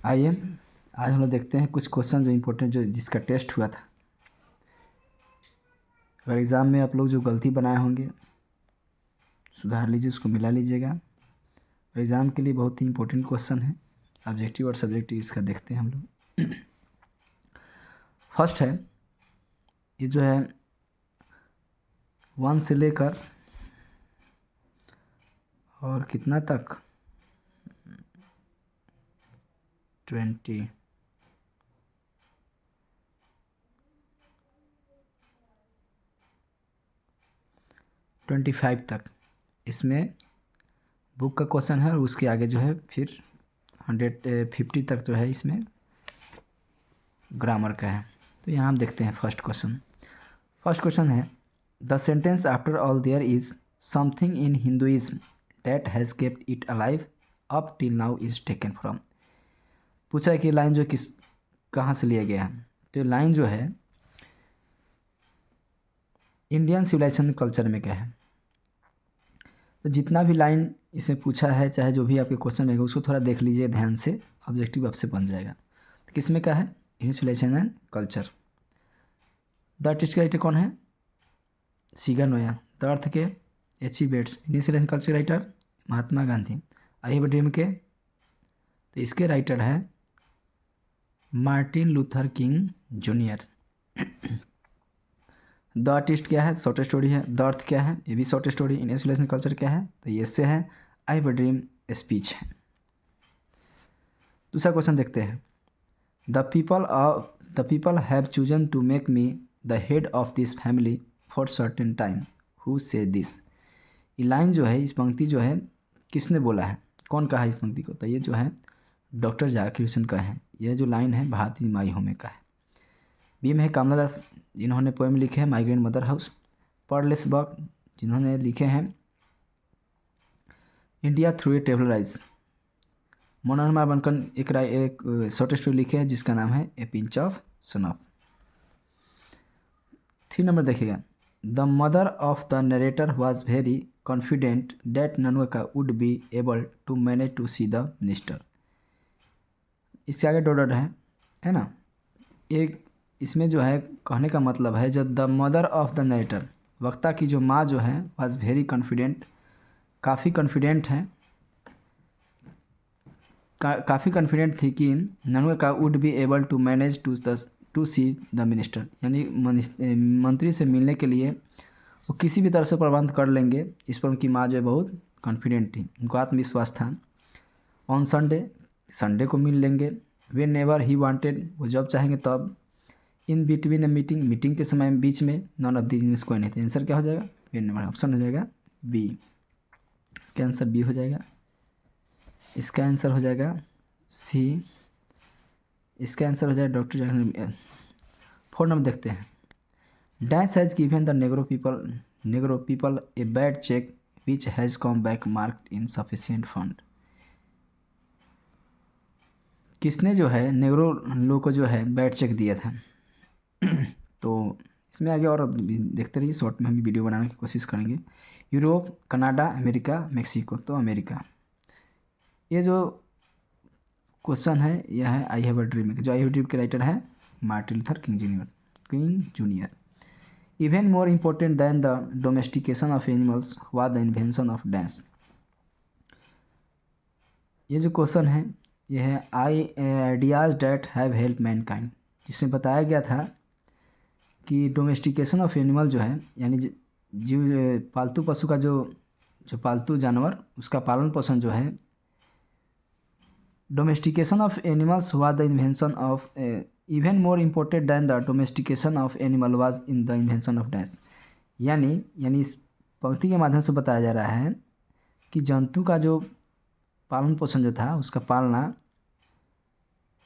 आइए आज हम लोग देखते हैं कुछ क्वेश्चन जो इम्पोर्टेंट जो जिसका टेस्ट हुआ था। अगर एग्ज़ाम में आप लोग जो गलती बनाए होंगे सुधार लीजिए, उसको मिला लीजिएगा। और एग्ज़ाम के लिए बहुत ही इम्पोर्टेंट क्वेश्चन है, ऑब्जेक्टिव और सब्जेक्टिव इसका देखते हैं हम लोग। फर्स्ट है, ये जो है 1 से लेकर और कितना तक 25 तक इसमें बुक का क्वेश्चन है, और उसके आगे जो है फिर 150 तक जो है इसमें ग्रामर का है। तो यहाँ हम देखते हैं फर्स्ट क्वेश्चन है, the sentence after all there is something in Hinduism that has kept it alive up till now is taken from. पूछा है कि लाइन जो कहाँ से लिया गया है। तो लाइन जो है इंडियन सिविलाइजेशन कल्चर में क्या है। तो जितना भी लाइन इसमें पूछा है, चाहे जो भी आपके क्वेश्चन रहेगा, उसको थोड़ा देख लीजिए ध्यान से, ऑब्जेक्टिव आपसे बन जाएगा। तो किस में क्या है, Indian civilization and culture. The artist writer कौन है, सीगा नोया। द अर्थ के H.G. Bates. Indian civilization culture writer Mahatma Gandhi. I have a dream के, तो इसके राइटर है Martin Luther King junior. The artist क्या है, शॉर्ट स्टोरी है। द अर्थ क्या है, ये भी short story. Indian civilization culture क्या है, तो ये से है। I have a dream speech है। दूसरा क्वेश्चन देखते हैं, the people have chosen to make me the head of this family for certain time, who say this. ये लाइन जो है, इस पंक्ति जो है किसने बोला है, कौन कहा है इस पंक्ति को, तो ये जो है डॉक्टर जाकिर हुसैन का है। यह जो लाइन है भारती माई होमे का है। बी में है कमला दास, जिन्होंने पोएम लिखे हैं migrant mother house. Pearl S Buck, जिन्होंने लिखे हैं India through a traveller eyes. Manorama बनकर एक शॉर्ट स्टोरी लिखे हैं जिसका नाम है a pinch of snuff. 3 number देखिएगा, the mother of the narrator was very confident that Nanuka would be able to manage to see the minister. इसके आगे डॉटेड है ना। एक इसमें जो है कहने का मतलब है, जब the mother of the narrator, वक्ता की जो माँ जो है, वॉज वेरी कॉन्फिडेंट, काफ़ी कॉन्फिडेंट है, काफ़ी कॉन्फिडेंट थी कि ननुका would be able to manage to see the minister, यानी मंत्री से मिलने के लिए वो किसी भी तरह से प्रबंध कर लेंगे। इस पर उनकी माँ जो है बहुत कॉन्फिडेंट थी, उनको आत्मविश्वास था। ऑन संडे को मिल लेंगे। वेन नेवर ही वांटेड, वो जब चाहेंगे तब। इन बिटवीन ए मीटिंग के समय बीच में। नॉन ऑफ दीज में कोई नहीं थे। आंसर क्या हो जाएगा, वेन नेवर। ऑप्शन हो जाएगा बी, इसका आंसर बी हो जाएगा। इसका आंसर हो जाएगा सी, इसका आंसर हो जाएगा डॉक्टर जाकिर। 4 नंबर देखते हैं, dash has given the negro people a bad check which has come back marked in sufficient fund. किसने जो है नेग्रो लोग को जो है बैड चेक दिया था। तो इसमें आगे और देखते रहिए, शॉर्ट में हम वीडियो बनाने की कोशिश करेंगे। Europe, Canada, America, Mexico. तो अमेरिका। ये जो क्वेश्चन है यह है आई हैव अ ड्रीम, जो आई हैव ड्रीम के राइटर है Martin Luther King junior. Even more important than the domestication of animals was the invention of dance. ये जो क्वेश्चन है यह है ideas that have help Mankind, जिसमें बताया गया था कि डोमेस्टिकेशन ऑफ एनिमल जो है, यानी जीव पालतू पशु का जो पालतू जानवर, उसका पालन पोषण जो है, domestication of animals was the invention of even more important than the domestication of animal was in the invention of dash. यानी इस पंक्ति के माध्यम से बताया जा रहा है कि जंतु का जो पालन पोषण जो था, उसका पालना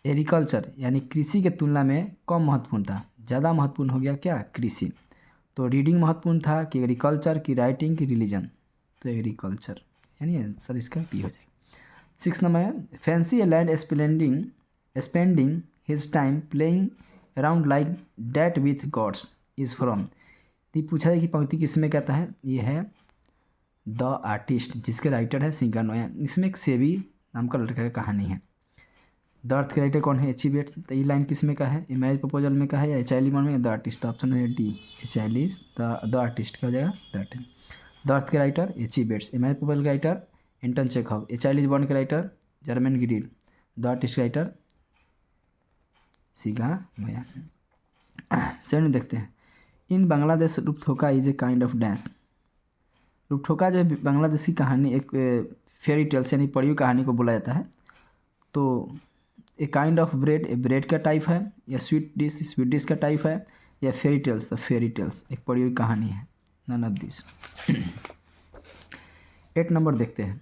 एग्रीकल्चर यानी कृषि के तुलना में कम महत्वपूर्ण था। ज़्यादा महत्वपूर्ण हो गया क्या, कृषि। तो रीडिंग महत्वपूर्ण था कि एग्रीकल्चर, की राइटिंग, की रिलीजन। तो एग्रीकल्चर, यानी आंसर इसका बी हो जाएगा। 6 नंबर है, fancy a land spending his time playing around like that with gods is from. तो पूछा है कि पंक्ति किसमें कहता है, ये है द आर्टिस्ट, जिसके राइटर है सीगा नोया। इसमें एक सेवी नाम का लड़का की कहानी है। द अर्थ के राइटर कौन है? H E Bates. तो ये लाइन किस में का है? मैरिज प्रपोजल में का है या चाइल्ड में या द आर्टिस्ट? ऑप्शन है D, child is the artist. क्या हो जाएगा? The artist. द अर्थ के writer H E Bates. Marriage proposal के writer Anton Chekhov. A child is born के writer Germaine Greer. The artist writer Shiga Naoya. Seven देखते हैं। In Bangladesh रूपथोका is a kind of dance. रूपथोका जो है बांग्लादेशी कहानी, एक फेरी टेल्स यानी परियों कहानी को बोला जाता है। तो a kind of bread, a bread का टाइप है, या स्वीट डिश का टाइप है, या fairy tales, the fairy tales एक परियों की कहानी है। None of this. 8 नंबर देखते हैं।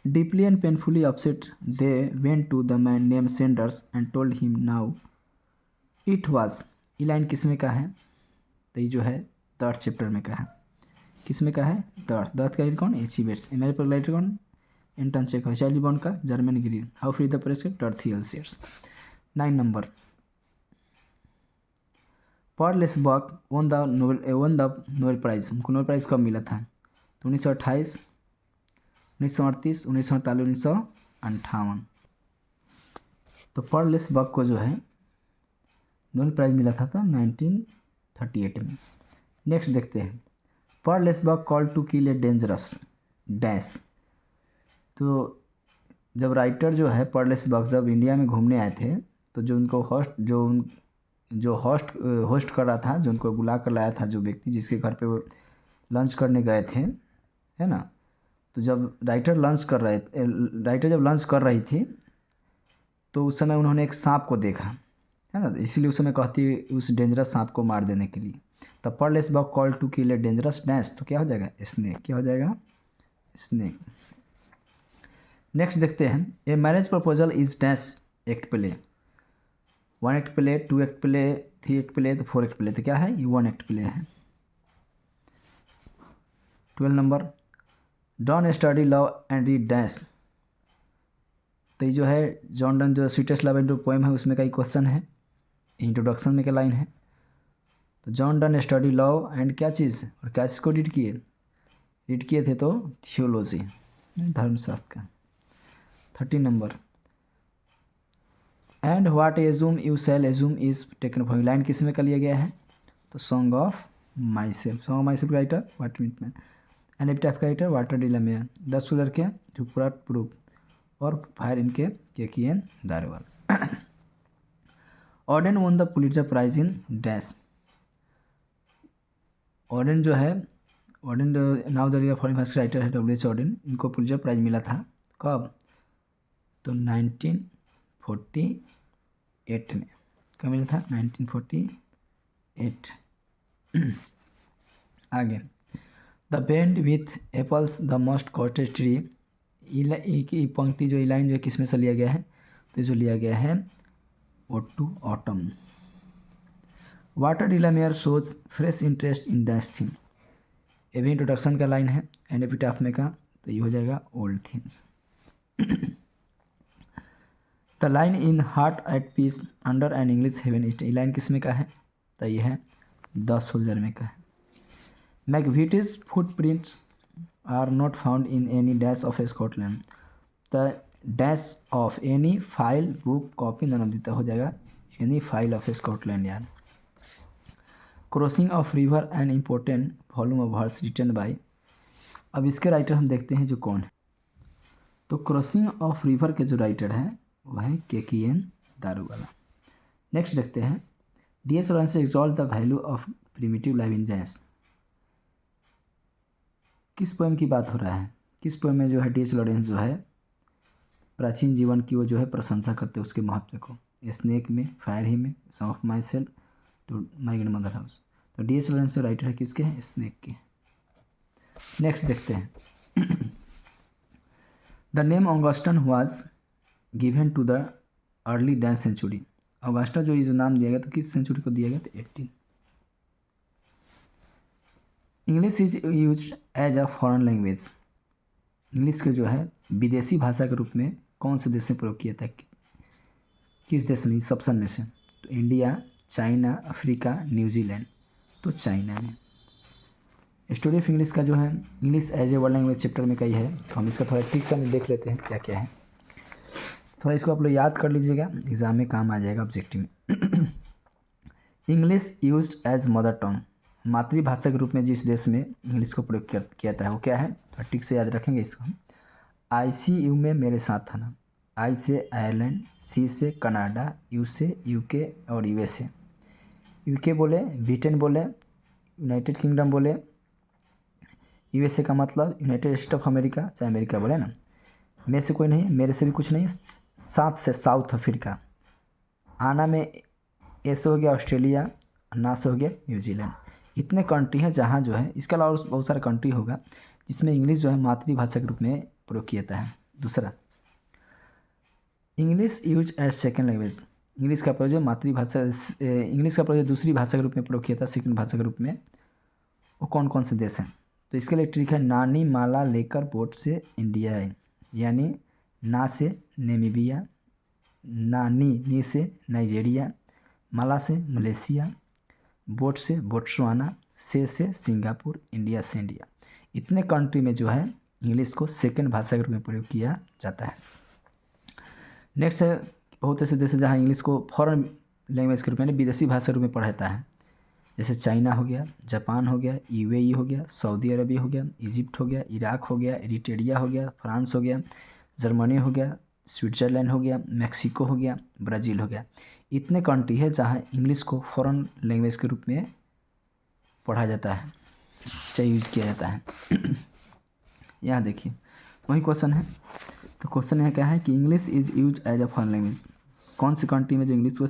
Deeply and painfully upset they went to the man name Sanders and told him now it was. ये लाइन किस में का है? तो ये जो है 3rd चैप्टर में का है। किस में का है? 3rd। का राइटर कौन? H E Bates. मेरे पर राइटर कौन? Anton Chekhov. चाइल्ड बॉर्न का Germaine Greene. How free the press के टर्थियल सेट्स। 9 number. Paul Lesberg won the Nobel prize. उनको नोबेल प्राइज कब मिला था? तो 1928, 1938, 1948, 1958। तो पॉल लेसबर्ग को जो है नोबेल प्राइज मिला था 1938 में। नेक्स्ट देखते हैं। Paul Lesberg call to kill a dangerous dash. तो जब राइटर जो है पॉल लेसबर्ग जब इंडिया में घूमने आए थे, तो जो उनको होस्ट कर रहा था, जो उनको बुला कर लाया था, जो व्यक्ति जिसके घर पे वो लंच करने गए थे, है ना, तो जब राइटर जब लंच कर रही थी, तो उस समय उन्होंने एक सांप को देखा, है ना, इसीलिए उस समय कहती उस डेंजरस सांप को मार देने के लिए। तो Paul Lesberg call to kill a dangerous dash, तो क्या हो जाएगा? स्नेक। क्या हो जाएगा? स्नेक। नेक्स्ट देखते हैं। A marriage proposal is dash act play. 1 act play, 2 act play, 3 act play, तो 4 एक्ट प्ले। तो क्या है? ये 1 एक्ट प्ले है। 12 number. Donne study love and read dash. तो ये जो है जॉन डन जो स्वीटेस्ट लव एंड पोएम है, उसमें का क्वेश्चन है, इंट्रोडक्शन में क्या लाइन है? तो John Donne study love and क्या चीज़, और क्या चीज़ को रीड किए थे? तो थियोलॉजी, धर्मशास्त्र का। 13 number. And what assume you shall assume is taken from. Line किस में का लिया गया है? तो song of myself. Song of myself writer वाटर विटमैन। एंड एपिटाफ का राइटर वाटर डिलमेयर। 10 सुलर के जो प्रूफ और फायर इनके Keki N Daruwalla. Auden won the Pulitzer prize in dash. Auden जो है, Auden now the foreign first writer है W.H. ऑर्डन। इनको पुलिट्जर प्राइज मिला था कब? तो 1948 में। कब मिला था? 1948। आगे। The bend with apples the most cottage tree. ये पंक्ति जो लाइन जो किस में से लिया गया है? तो जो लिया गया है ode to autumn. Walter de la Mare shows fresh interest in dash theme. ये भी इंट्रोडक्शन का लाइन है। एंड एपिटाफ में का, तो ये हो जाएगा old themes. The line in heart at peace under an English heaven. ये लाइन किस में का है? तो ये है 10 सोल्जर में का है। Macavity's footprints are not found in any dash of Scotland. The dash of any file book copy none of the, हो जाएगा एनी फाइल ऑफ स्कॉटलैंड यार। Crossing of river an important volume of verse written by. अब इसके writer हम देखते हैं जो कौन है। तो क्रॉसिंग ऑफ रिवर के जो राइटर हैं वह है केकियन दारूवाला। नेक्स्ट देखते हैं। D.H. Lawrence exalt the value of primitive life in dash. किस पोएम की बात हो रहा है? किस पोएम में जो है D.H. लॉरेंस जो है प्राचीन जीवन की वो जो है प्रशंसा करते हैं उसके महत्व को। स्नेक में, फायर ही में, सॉन्ग ऑफ माई सेल्फ, तो माई ग्रैंड मदर हाउस। तो D.H. लॉरेंस जो राइटर है किसके हैं? स्नेक के। नेक्स्ट देखते हैं। The name Augustan was given to the early dash century. Augusta जो ये जो नाम दिया गया तो किस सेंचुरी को दिया गया? तो 18। English is use as a foreign language. English के जो है विदेशी भाषा के रूप में कौन से देश में प्रयोग किया था? किस देश में? इस ऑप्शन में से तो इंडिया, चाइना, अफ्रीका, न्यूजीलैंड। तो चाइना में। स्टोरी ऑफ इंग्लिश का जो है English as a world language chapter में कई है, तो हम इसका थोड़ा ठीक से देख लेते हैं क्या क्या है। थोड़ा इसको आप लोग याद कर लीजिएगा, एग्ज़ाम में काम आ जाएगा ऑब्जेक्टिव में। English used as mother tongue, मातृभाषा के रूप में जिस देश में इंग्लिश को प्रयोग किया जाता है वो क्या है, तो ठीक से याद रखेंगे इसको हम। ICU में मेरे साथ आना। आई से आयरलैंड, C से कनाडा, U से UK और USA। UK बोले, ब्रिटेन बोले, यूनाइटेड किंगडम बोले, USA का मतलब यूनाइटेड स्टेट ऑफ अमेरिका, चाहे अमेरिका बोले ना। में से कोई नहीं, मेरे से भी कुछ नहीं। साथ से साउथ अफ्रीका। आना में ए से हो गया ऑस्ट्रेलिया, ना से हो गया न्यूजीलैंड। इतने कंट्री हैं जहाँ जो है, इसके अलावा बहुत सारे कंट्री होगा जिसमें इंग्लिश जो है मातृभाषा के रूप में प्रयोग किया जाता है। दूसरा, English use as second language, English का प्रयोग मातृभाषा, इंग्लिश का प्रयोग दूसरी भाषा के रूप में प्रयोग किया था, सेकंड भाषा के रूप में, वो कौन कौन से देश हैं, तो इसके लिए ट्रिक है, नानी माला लेकर बोट से इंडिया है, यानी ना से नेमीबिया, नी से नाइजीरिया, माला से मलेशिया, बोट से बोट्सवाना, से सिंगापुर, इंडिया से इंडिया। इतने कंट्री में जो है इंग्लिश को सेकंड भाषा के रूप में प्रयोग किया जाता है। नेक्स्ट है, बहुत ऐसे देश हैं जहाँ इंग्लिश को फॉरेन लैंग्वेज के रूप में, विदेशी भाषा के रूप में पढ़ाता है, जैसे चाइना हो गया, जापान हो गया, UAE हो गया, सऊदी अरबिया हो गया, इजिप्ट हो गया, इराक हो गया, इरिट्रिया हो गया, फ्रांस हो गया, जर्मनी हो गया, स्विट्ज़रलैंड हो गया, मैक्सिको हो गया, ब्राज़ील हो गया। इतने कंट्री है जहाँ इंग्लिश को फॉरेन लैंग्वेज के रूप में पढ़ा जाता है, चाहे यूज किया जाता है। यहाँ देखिए वही क्वेश्चन है, तो क्वेश्चन यहाँ क्या है कि English is use as a foreign language, कौन सी कंट्री में जो इंग्लिश को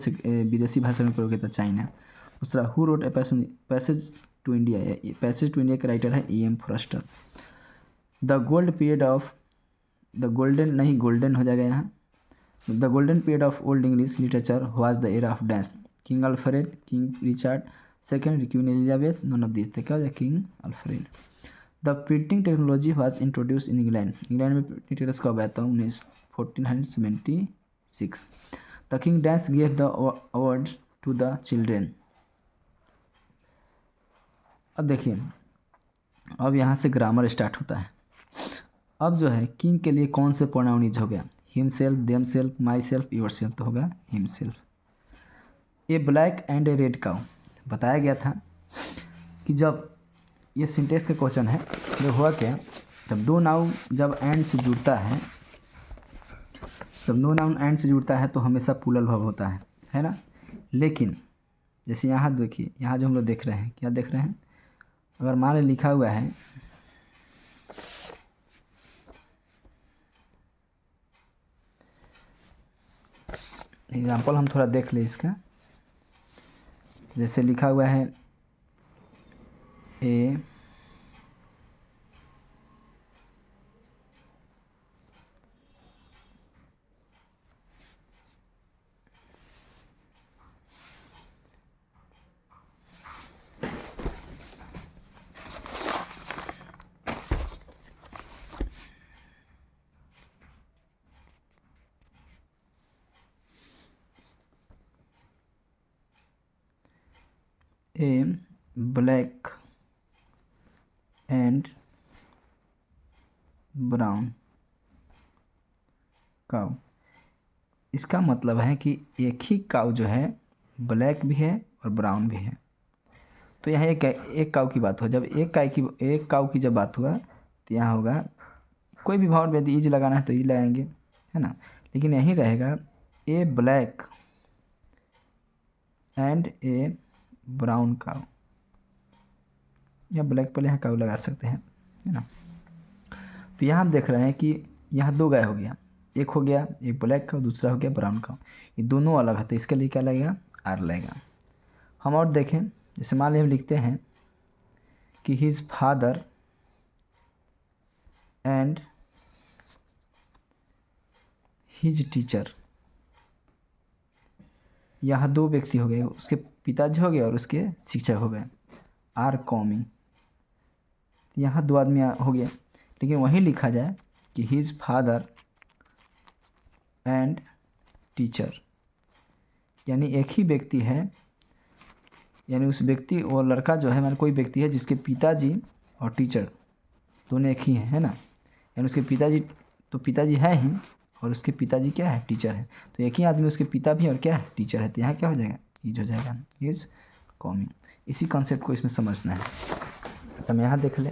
विदेशी भाषा में प्रयोग किया था, चाइना। दूसरा, who wrote a passage to India, passage to India के राइटर है EM Forster. The gold period of, the golden नहीं, गोल्डन हो जाएगा यहाँ। The golden period of old English literature was the era of dash, king Alfred, king Richard second, queen Elizabeth, none of this. तो क्या हो जाए, king Alfred. The printing technology was introduce in England, England में printing technology कब आया था, 1476। The king dash gave the award to the children. अब देखिए, अब यहाँ से ग्रामर स्टार्ट होता है। अब जो है किंग के लिए कौन से प्रोनाउन यूज हो गया, himself, themselves, my self, your self, तो होगा himself. A black and a red cow, बताया गया था कि जब ये सिंटेक्स का क्वेश्चन है, तो हुआ क्या, जब दो नाउन जब एंड से जुड़ता है, जब दो नाउन एंड से जुड़ता है तो हमेशा प्लूरल वर्ब होता है ना। लेकिन जैसे यहाँ देखिए, यहाँ जो हम लोग देख रहे हैं, क्या देख रहे हैं, अगर मान लीजिए लिखा हुआ है एग्जाम्पल, हम थोड़ा देख ले इसका, जैसे लिखा हुआ है ए ब्लैक एंड ब्राउन काउ, इसका मतलब है कि एक ही काउ जो है ब्लैक भी है और ब्राउन भी है। तो यहाँ एक काउ की बात हो, जब एक काउ की जब बात हुआ तो यहाँ होगा, कोई भी भाव यदि ईज लगाना है तो ईज लगाएंगे, है ना। लेकिन यहीं रहेगा a black and a brown cow, या ब्लैक पहले यहाँ काउ लगा सकते हैं, है ना। तो यहाँ हम देख रहे हैं कि यहाँ दो गाय हो गया, एक हो गया एक ब्लैक काउ, दूसरा हो गया ब्राउन काउ, ये दोनों अलग है, तो इसके लिए क्या लगेगा, आर लगेगा। हम और देखें, जैसे मान लीजिए हम लिखते हैं कि his father and his teacher, यहाँ दो व्यक्ति हो गए, उसके पिताजी हो गए और उसके शिक्षक हो गए, आर कॉमिंग, यहाँ दो आदमी हो गया। लेकिन वहीं लिखा जाए कि हिज फादर एंड टीचर, यानी एक ही व्यक्ति है, यानी उस व्यक्ति और लड़का जो है, मान कोई व्यक्ति है जिसके पिताजी और टीचर दोनों एक ही हैं, है ना। यानी उसके पिताजी तो पिताजी है ही, और उसके पिताजी क्या है, टीचर है। तो एक ही आदमी उसके पिता भी और क्या है, टीचर है। तो यहाँ क्या हो जाएगा, इज हो जाएगा, इज कमिंग। इसी कॉन्सेप्ट को इसमें समझना है। तो हम यहाँ देख ले,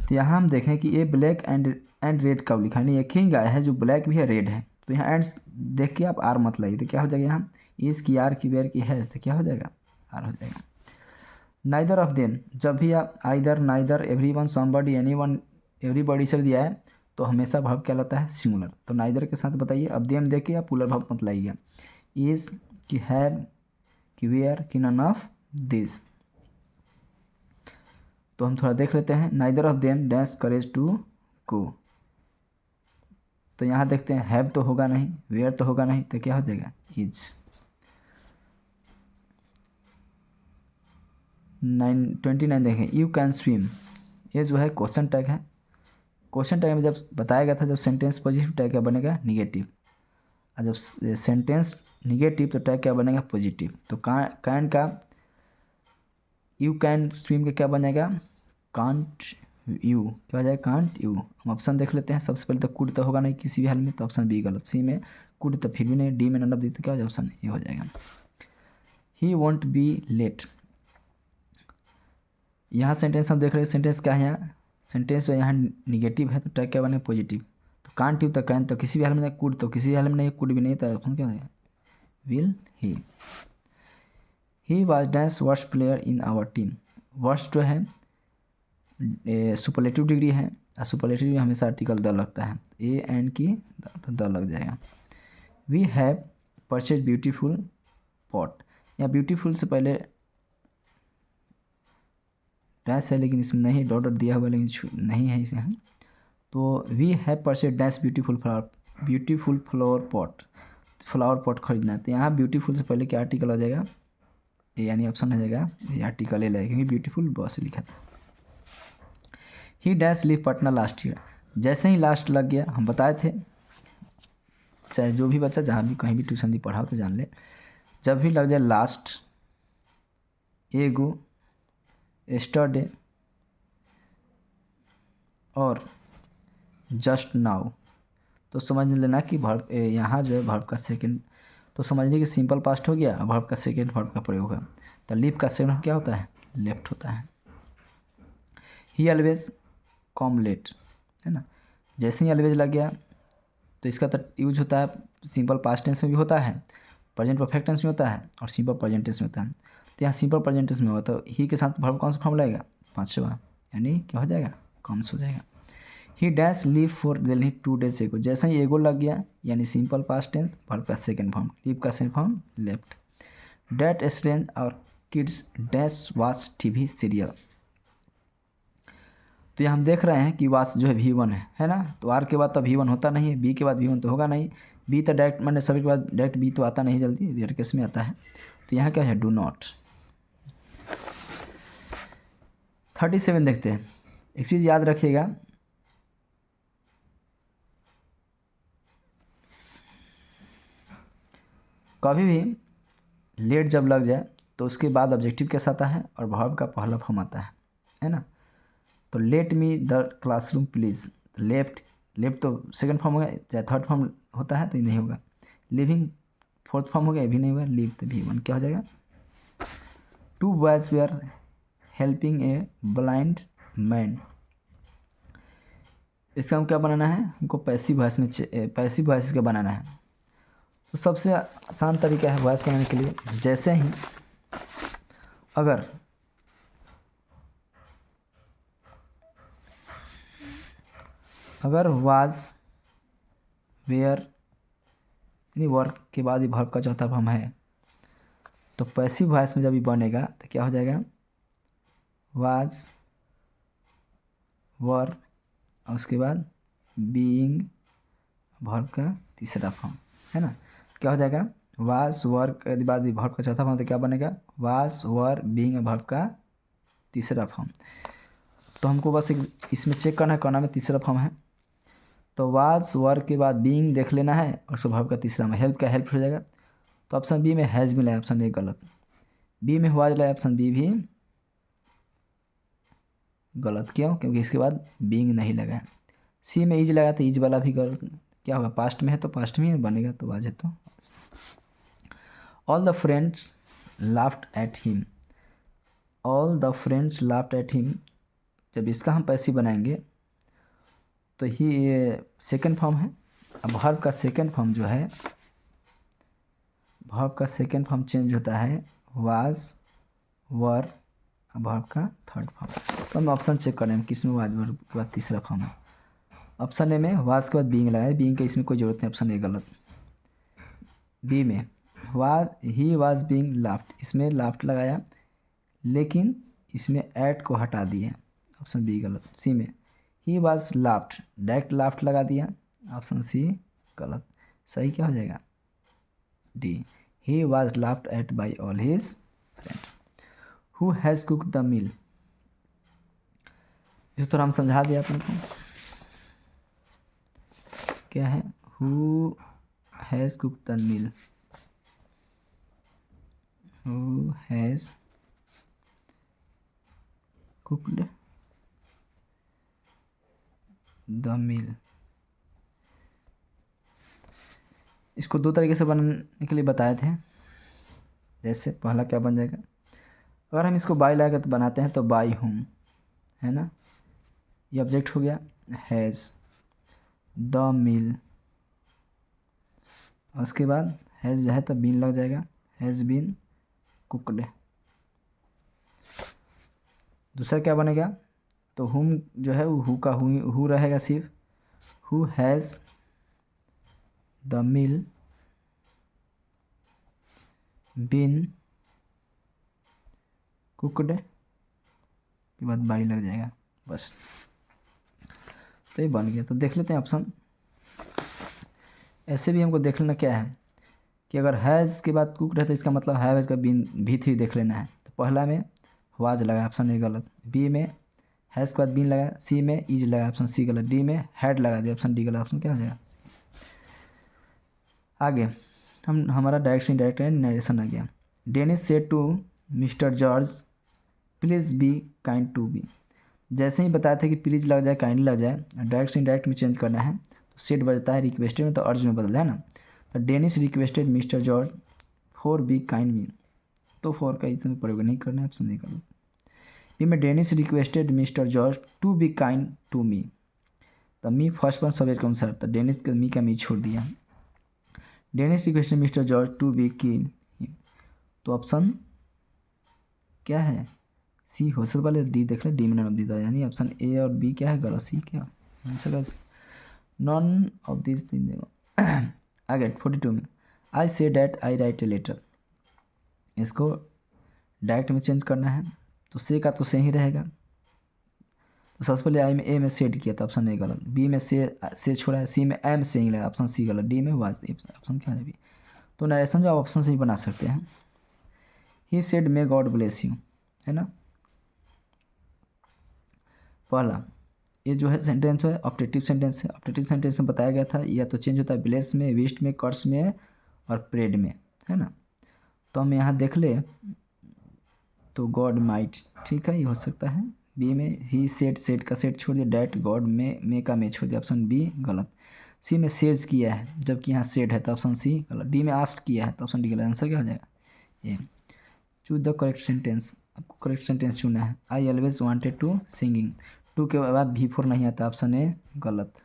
तो यहाँ हम देखें कि ये ब्लैक एंड रेड कब लिखा है, नहीं एक ही गाय है जो ब्लैक भी है रेड है। तो यहाँ एंड्स देख के आप आर मत लाइए, तो क्या हो जाएगा यहाँ, इस की, आर की, वेयर की, हैज़, तो क्या हो जाएगा, आर हो जाएगा। नाइदर ऑफ देम, जब भी आप either, neither, everyone, somebody, anyone, everybody से दिया है तो हमेशा वर्ब क्या लाता है, सिंगुलर। तो नाइदर के साथ बताइए, अब देम देख के आप पुलर वर्ब मत लाइएगा। इज की, हैव की, वेयर की, नन ऑफ दिस। तो हम थोड़ा देख लेते हैं। Neither of them dash courage to go, तो यहाँ देखते हैं हैव तो होगा नहीं, वेयर तो होगा नहीं, तो क्या हो जाएगा, इज। 29 देखें, यू कैन स्विम, ये जो है क्वेश्चन टैग है। क्वेश्चन टैग में जब बताया गया था, जब सेंटेंस पॉजिटिव टैग क्या बनेगा, निगेटिव, और जब सेंटेंस निगेटिव तो टैग क्या बनेगा, पॉजिटिव। तो कैन का, यू कैन स्विम का क्या बनेगा, कांट यू, क्या हो जाएगा, कांट यू। हम ऑप्शन देख लेते हैं। सबसे पहले तो कुड तो होगा नहीं किसी भी हाल में, तो ऑप्शन बी गलत। सी में कुड तो फिर भी नहीं, डी में नन ऑफ दी, तो क्या हो जाएगा, ऑप्शन ए हो जाएगा। ही वॉन्ट बी लेट, यहाँ सेंटेंस हम देख रहे हैं, सेंटेंस क्या है, यहाँ सेंटेंस जो यहाँ निगेटिव है तो टैग क्या बने, पॉजिटिव। तो कांट यू तो कैन तो किसी भी हाल में नहीं, कुड तो किसी भी हाल में नहीं, कुड भी नहीं, तो ऑप्शन क्या हो जाएगा, will he. He was dash worst player in our team, worst जो है सुपरलेटिव डिग्री है, और सुपरलेटिव डिग्री हमेशा आर्टिकल द लगता है, ए एंड की तो द लग जाएगा। We have purchase beautiful pot, या ब्यूटीफुल से पहले डैश है, लेकिन इसमें नहीं, डॉट दिया हुआ लेकिन नहीं है इसे हम। तो we have purchase dash beautiful flower pot, flower pot खरीदना है। तो यहाँ ब्यूटीफुल से पहले क्या आर्टिकल आ जाएगा, यानी ऑप्शन आ जाएगा, ये आर्टिकल ए लगेगा, क्योंकि ब्यूटीफुल बॉस लिखा था। ही dash leave Patna last year, जैसे ही लास्ट लग गया, हम बताए थे, चाहे जो भी बच्चा जहाँ भी कहीं भी ट्यूशन भी पढ़ाओ तो जान ले, जब भी लग जाए लास्ट, एगो, एस्टरडे और जस्ट नाउ, तो समझ लेना कि वर्ब यहाँ जो है वर्ब का सेकंड, तो समझने कि सिंपल पास्ट हो गया, अब वर्ब का सेकंड वर्ब का प्रयोग होगा। तो लीव का सेकंड क्या होता है, लेफ्ट होता है। ही ऑलवेज कम लेट, है ना, जैसे ही ऑलवेज लग गया तो इसका तो यूज होता है सिंपल पास्ट टेंस में भी होता है, प्रेजेंट परफेक्ट टेंस में होता है, और सिंपल प्रेजेंट टेंस में होता है। तो यहाँ सिंपल प्रेजेंट टेंस में होगा, तो ही के साथ वर्ब कौन सा फॉर्म लगेगा, पांचवा, यानी क्या हो जाएगा, कम्स हो जाएगा। He dash leave for Delhi 2 days ago, जैसे ही एगो लग गया यानी सिंपल पास्ट टेंस, वर्ब का सेकंड फॉर्म, लीव का second form left. That strange और kids dash watch TV serial, तो यहाँ हम देख रहे हैं कि वास जो है V1 है ना, तो आर के बाद तो V1 होता नहीं है, बी के बाद V1 तो होगा नहीं, बी तो डायरेक्ट मैंने सभी के बाद डायरेक्ट बी तो आता नहीं जल्दी, रेयर केस में आता है। तो यहाँ क्या है, डू नॉट। 37 देखते हैं। एक चीज़ याद रखिएगा, कभी भी लेट जब लग जाए तो उसके बाद ऑब्जेक्टिव कैसा आता है और वर्ब का पहला फॉर्म आता है ना। तो let me the classroom please, left तो सेकंड फॉर्म होगा, चाहे थर्ड फॉर्म होता है तो ये नहीं होगा। लिविंग फोर्थ फॉर्म हो गया, ये भी नहीं होगा। लीव तो V1 क्या हो जाएगा। 2 boys were helping a blind man, इसका हम क्या बनाना है, हमको पैसिव वॉइस में पैसिव वॉइस का बनाना है। तो सबसे आसान तरीका है वॉइस बनाने के लिए, जैसे ही अगर वाज, वेयर यानी वर्क के बाद ही वर्ब का चौथा फॉर्म है, तो पैसिव वॉइस में जब ये बनेगा तो क्या हो जाएगा, वाज, वर, और उसके बाद बीइंग वर्ब का तीसरा फॉर्म, है ना। क्या हो जाएगा, वाज, वर के बाद वर्ब का चौथा फॉर्म, तो क्या बनेगा, वाज, वर, बीइंग वर्ब का तीसरा फॉर्म। तो हमको बस इसमें चेक करना है कौन में तीसरा फॉर्म है। तो वाज, वर के बाद बीइंग देख लेना है, और उसके वर्ब का तीसरा में हेल्प का हेल्प हो जाएगा। तो ऑप्शन बी में हैज़ मिला है, ऑप्शन ए गलत। बी में वाज लाया, ऑप्शन बी भी गलत। क्यों? क्योंकि इसके बाद बीइंग नहीं लगा है। सी में इज लगा तो इज वाला भी गलत। क्या होगा? पास्ट में है तो पास्ट में बनेगा, तो आज है तो। All the friends laughed at him. All the friends laughed at him, जब इसका हम पैसिव बनाएंगे तो ही ये सेकेंड फॉर्म है। अब वर्ब का सेकेंड फॉर्म जो है, वर्ब का सेकेंड फॉर्म चेंज होता है वाज, वर। अब वर्ब का थर्ड फॉर्म, तो हम ऑप्शन चेक कर रहे हैं किस में वाज वर्ब के बाद तीसरा फॉर्म है। ऑप्शन ए में वाज के बाद बीइंग लगाया, बीइंग का इसमें कोई ज़रूरत नहीं, ऑप्शन ए गलत। बी में was, he was being laughed, इसमें लाफ्ड लगाया लेकिन इसमें एट को हटा दिए, ऑप्शन बी गलत। सी में he was laughed, direct laughed लगा दिया, ऑप्शन सी गलत। सही क्या हो जाएगा? D, he was laughed at by all his friend. Who has cooked the meal, इस तो हम समझा दिया अपन को। क्या है? Who has cooked the meal, who has cooked the meal. इसको दो तरीके से बनाने के लिए बताए थे। जैसे पहला क्या बन जाएगा, अगर हम इसको बाई लगा तो बनाते हैं तो बाई हूम, है ना, ये ऑब्जेक्ट हो गया। हैज़ द मील, और उसके बाद हैज़ जो है तो बीन लग जाएगा, हैज़ बीन कुकड। दूसरा क्या बनेगा, तो हुम जो है वो हु का हु रहेगा सिर्फ, who has the meal been cooked के बाद बाई लग जाएगा, बस। तो ये बन गया। तो देख लेते हैं ऑप्शन। ऐसे भी हमको देख लेना क्या है कि अगर हैज़ के बाद कुकड है तो इसका मतलब हैज़ का बीन भी3 देख लेना है। तो पहला में वाज लगा, ऑप्शन ए गलत। बी में हैज़ के बाद बीन लगा, सी में इज लगा, ऑप्शन सी गलत। डी में हैड लगा दिया, ऑप्शन डी गलत। ऑप्शन क्या हो जाएगा? आगे हमारा डायरेक्ट इनडायरेक्ट नरेशन आ गया। Dennis said to mister George please be kind to be. जैसे ही बताया था कि प्लीज़ लग जाए, काइंडली लग जाए, डायरेक्ट इनडायरेक्ट में चेंज करना है तो सेड बदलता है रिक्वेस्टेड में, तो अर्ज में बदल है ना। तो Dennis requested mister George for be kind me, तो फॉर का इसमें प्रयोग नहीं करना है, ऑप्शन नहीं करना। बी में Dennis requested mister George to be kind to me, तो मी फर्स्ट वन सब्जेक्ट के अनुसार, तो डेनिस का मी का मी छोड़ दिया। Dennis requested mister George to be kill, तो ऑप्शन क्या है? सी हो सकता है। डी देख ले, डी में नन दिया, यानी ऑप्शन ए और बी क्या है गलत, सी क्या आंसर है? None of this thing. आगे 42 में I say that I write a letter, इसको डायरेक्ट में चेंज करना है तो से का तो से ही रहेगा। तो सबसे पहले आई में ए में सेड किया था, ऑप्शन ए गलत। बी में से छोड़ा है, सी में एम से ही लगा, ऑप्शन सी गलत। डी में वाज, ऑप्शन क्या है? बी। तो नरेशन जो आप ऑप्शन से ही बना सकते हैं। He said may God bless you, है ना। पहला ये जो है सेंटेंस है ऑप्टेटिव सेंटेंस है। ऑप्टेटिव सेंटेंस में बताया गया था या तो चेंज होता है ब्लेस में, विस्ट में, कर्स में और प्रेड में, है ना। तो हम यहाँ देख ले तो गॉड माइट, ठीक है, ये हो सकता है। बी में ही सेड का सेड छोड़ दिया, डैट गॉड में, मे का मे छोड़ दिया, ऑप्शन बी गलत। सी में सेज किया है जबकि यहाँ सेड है, तो ऑप्शन सी गलत। डी में आस्ट किया है तो ऑप्शन डी गलत। आंसर क्या हो जाएगा? ये। चूज द करेक्ट सेंटेंस, आपको करेक्ट सेंटेंस चुनना है। I always wanted to singing, to के बाद भी फोर नहीं आता, ऑप्शन ए गलत।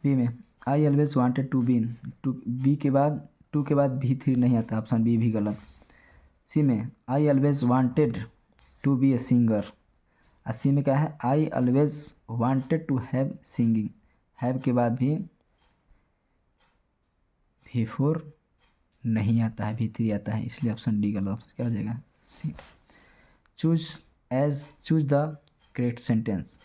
बी में I always wanted to been, to be के बाद टू के बाद भी थ्री नहीं आता, ऑप्शन बी भी गलत। सी में I always wanted to be a singer, और सी में क्या है? I always wanted to have singing, have के बाद भी फोर नहीं आता है, भी थ्री आता है, इसलिए ऑप्शन डी गलत। ऑप्शन क्या हो जाएगा? C. Choose the correct sentence.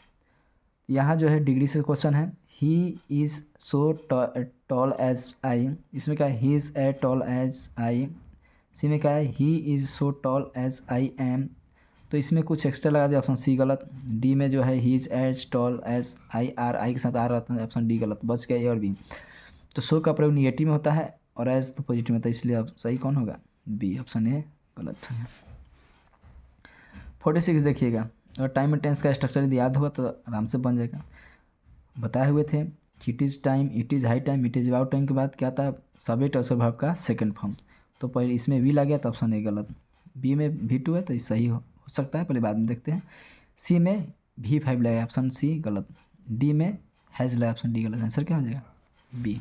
यहाँ जो है डिग्री से क्वेश्चन है। He is so tall as I, इसमें क्या है? He is a tall as I. C में क्या है? He is so tall as I am, तो इसमें कुछ एक्स्ट्रा लगा दिया, ऑप्शन सी गलत। डी में जो है he is as tall as I, are I के साथ आर आता है, ऑप्शन डी गलत। बच गया ए और बी। तो सो का प्रयोग निगेटिव में होता है और एज तो पॉजिटिव में होता है, इसलिए अब सही कौन होगा? बी, ऑप्शन ए गलत है। 46 देखिएगा, अगर टाइम एंड टेंस का स्ट्रक्चर यदि याद होगा तो आराम से बन जाएगा। बताए हुए थे कि it is time, it is high time, it is about time के बाद क्या था, सब्जेक्ट और उसके वर्ब का सेकंड फॉर्म। तो पहले इसमें वी लग गया तो ऑप्शन ए गलत। बी में V2 है तो ये सही हो सकता है, पहले बाद में देखते हैं। सी में V5 लगा, ऑप्शन सी गलत। डी में हैज़ लगा, ऑप्शन डी गलत। आंसर क्या हो जाएगा, बी।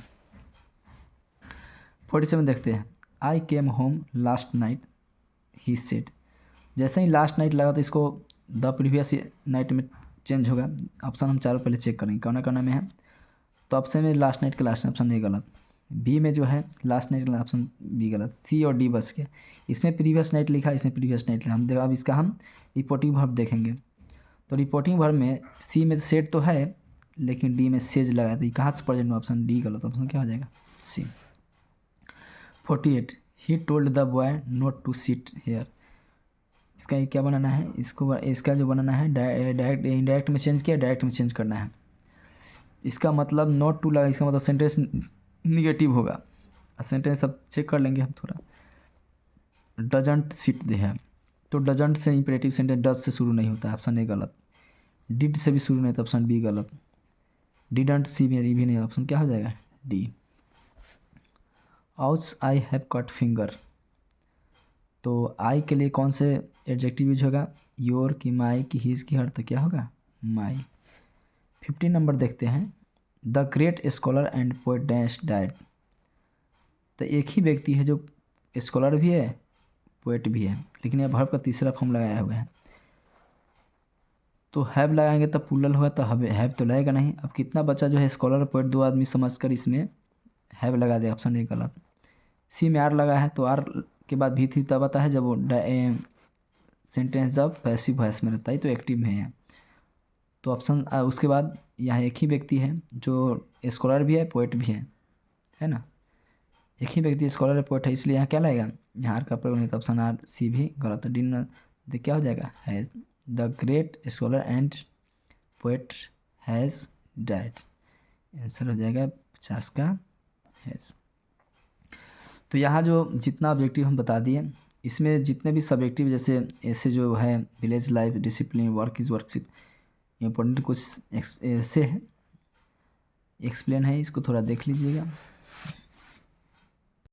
47 देखते हैं, I came home last night he said. जैसे ही लास्ट नाइट लगा तो इसको द प्रीवियस नाइट में चेंज होगा। ऑप्शन हम चारों पहले चेक करेंगे कौन कौन में है। तो ऑप्शन में लास्ट नाइट का लास्ट ऑप्शन ए गलत। बी में जो है लास्ट नाइट का ऑप्शन बी गलत। सी और डी बस के, इसमें प्रीवियस नाइट लिखा, इसमें प्रीवियस नाइट लिखा। हम देखो अब इसका हम रिपोर्टिंग वर्ब देखेंगे। तो रिपोर्टिंग वर्ब में सी में सेट तो है लेकिन डी में सेज लगाया, तो ये कहाँ से प्रेजेंट में, ऑप्शन डी गलत। ऑप्शन क्या हो जाएगा, C. 48 he told the boy not to sit here. इसका ये क्या बनाना है, इसका जो बनाना है डायरेक्ट इनडायरेक्ट में चेंज किया, डायरेक्ट में चेंज करना है। इसका मतलब नॉट टू लगा, इसका मतलब सेंटेंस निगेटिव होगा। सेंटेंस सब चेक कर लेंगे हम थोड़ा। डजंट सिट दे है तो doesn't say imperative sentence does से शुरू नहीं होता है, ऑप्शन ए गलत। डिड से भी शुरू नहीं होता, ऑप्शन बी गलत। डिडंट सी भी नहीं, ऑप्शन क्या हो जाएगा, D. Ouch I have cut finger, तो आई के लिए कौन से एडजेक्टिव यूज होगा, योर की माई की हिज की हर, तो क्या होगा, माई। 50 नंबर देखते हैं, the great scholar and poet dash died. तो एक ही व्यक्ति है जो स्कॉलर भी है पोएट भी है, लेकिन यह वर्ब का तीसरा फॉर्म लगाया हुआ है। तो हैव लगाएंगे तब प्लूरल होगा, तो हैव तो लगेगा नहीं। अब कितना बचा जो है स्कॉलर और पोएट, दो आदमी समझकर इसमें हैव लगा दे, ऑप्शन ए गलत। सी में आर लगा है तो आर के बाद भी थी तब आता है जब वो सेंटेंस जब पैसिव वॉइस में रहता है, तो एक्टिव में है। तो ऑप्शन उसके बाद यहाँ एक ही व्यक्ति है जो स्कॉलर भी है पोएट भी है ना। एक ही व्यक्ति स्कॉलर है पोएट है, इसलिए यहाँ क्या लगेगा, यहाँ आर का प्रयोग नहीं, तो ऑप्शन आर सी भी गलत। डी क्या हो जाएगा, has. The great scholar and poet has died, answer हो जाएगा 50 का हैज़। तो यहाँ जो जितना ऑब्जेक्टिव हम बता दिए, इसमें जितने भी सब्जेक्टिव जैसे ऐसे जो है village life, discipline, work is worship, important कुछ ऐसे है एक्सप्लेन है, इसको थोड़ा देख लीजिएगा।